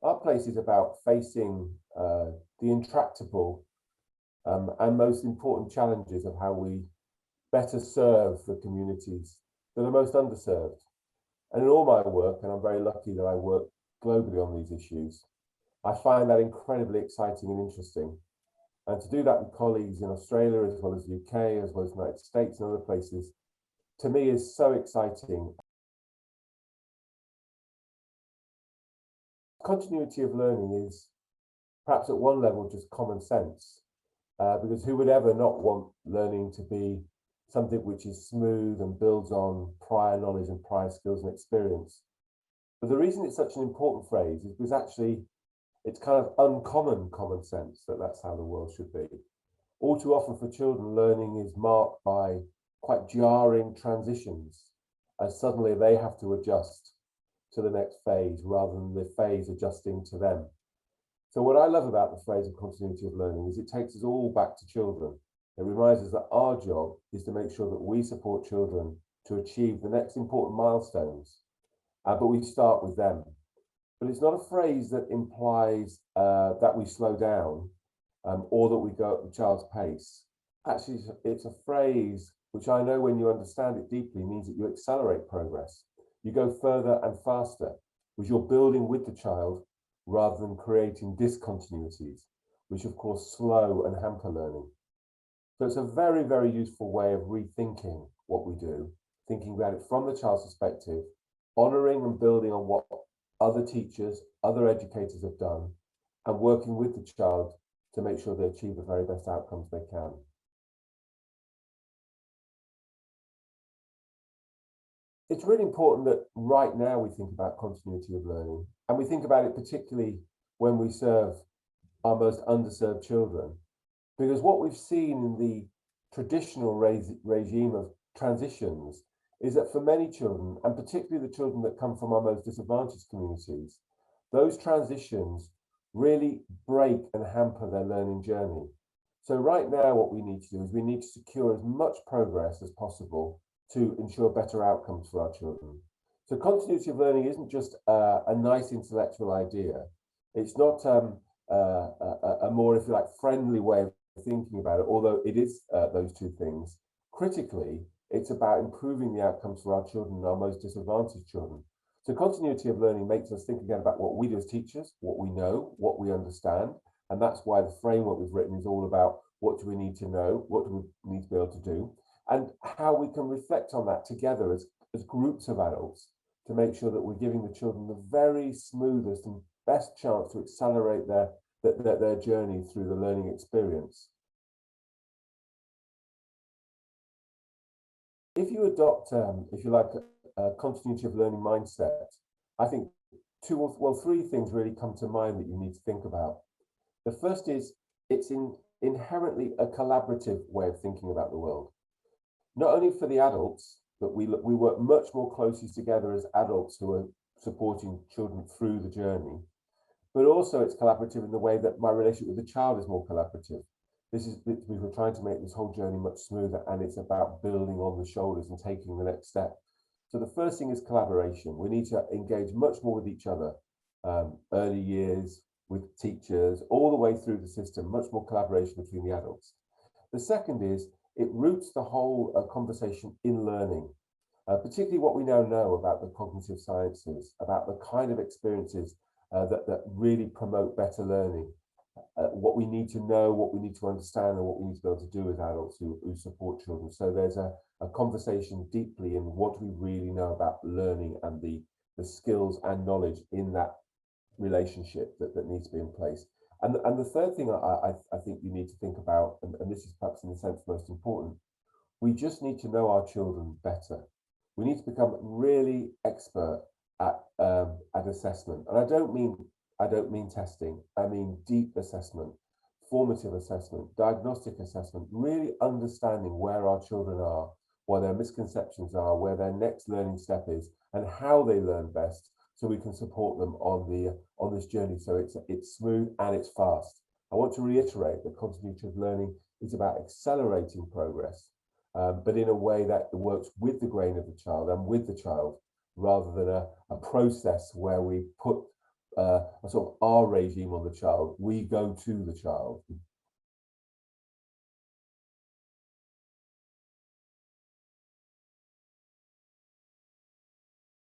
Our place is about facing the intractable and most important challenges of how we better serve the communities that are most underserved. And in all my work, and I'm very lucky that I work globally on these issues, I find that incredibly exciting and interesting. And to do that with colleagues in Australia, as well as the UK, as well as the United States and other places, to me is so exciting. Continuity of learning is perhaps at one level just common sense, because who would ever not want learning to be something which is smooth and builds on prior knowledge and prior skills and experience. But the reason it's such an important phrase is because actually it's kind of uncommon common sense that that's how the world should be. All too often for children, learning is marked by quite jarring transitions, as suddenly they have to adjust to the next phase rather than the phase adjusting to them. So what I love about the phrase of continuity of learning is it takes us all back to children. It reminds us that our job is to make sure that we support children to achieve the next important milestones, but we start with them. But it's not a phrase that implies that we slow down or that we go at the child's pace. Actually, it's a phrase which I know when you understand it deeply means that you accelerate progress. You go further and faster, because you're building with the child rather than creating discontinuities, which of course slow and hamper learning. So it's a very, very useful way of rethinking what we do, thinking about it from the child's perspective, honouring and building on what other teachers, other educators have done, and working with the child to make sure they achieve the very best outcomes they can. It's really important that right now we think about continuity of learning, and we think about it particularly when we serve our most underserved children, because what we've seen in the traditional regime of transitions is that for many children, and particularly the children that come from our most disadvantaged communities, those transitions really break and hamper their learning journey. So right now, what we need to do is we need to secure as much progress as possible to ensure better outcomes for our children. So continuity of learning isn't just a nice intellectual idea. It's not a more, if you like, friendly way of thinking about it, although it is those two things. Critically, it's about improving the outcomes for our children and our most disadvantaged children. So continuity of learning makes us think again about what we do as teachers, what we know, what we understand. And that's why the framework we've written is all about what do we need to know, what do we need to be able to do, and how we can reflect on that together as groups of adults to make sure that we're giving the children the very smoothest and best chance to accelerate their journey through the learning experience. If you adopt, if you like, a continuity of learning mindset, I think three things really come to mind that you need to think about. The first is it's inherently a collaborative way of thinking about the world. Not only for the adults, but we work much more closely together as adults who are supporting children through the journey, but also it's collaborative in the way that my relationship with the child is more collaborative. We were trying to make this whole journey much smoother, and it's about building on the shoulders and taking the next step. So the first thing is collaboration. We need to engage much more with each other, early years, with teachers, all the way through the system, much more collaboration between the adults. The second is it roots the whole conversation in learning, particularly what we now know about the cognitive sciences, about the kind of experiences that really promote better learning, what we need to know, what we need to understand, and what we need to be able to do as adults who support children. So there's a conversation deeply in what we really know about learning and the skills and knowledge in that relationship that needs to be in place. And the third thing I think you need to think about, and this is perhaps in a sense most important, we just need to know our children better. We need to become really expert at assessment. And I don't mean testing, I mean deep assessment, formative assessment, diagnostic assessment, really understanding where our children are, what their misconceptions are, where their next learning step is, and how they learn best, so we can support them on this journey. So it's smooth and it's fast. I want to reiterate that continuity of learning is about accelerating progress, but in a way that works with the grain of the child and with the child, rather than a process where we put a sort of our regime on the child. We go to the child.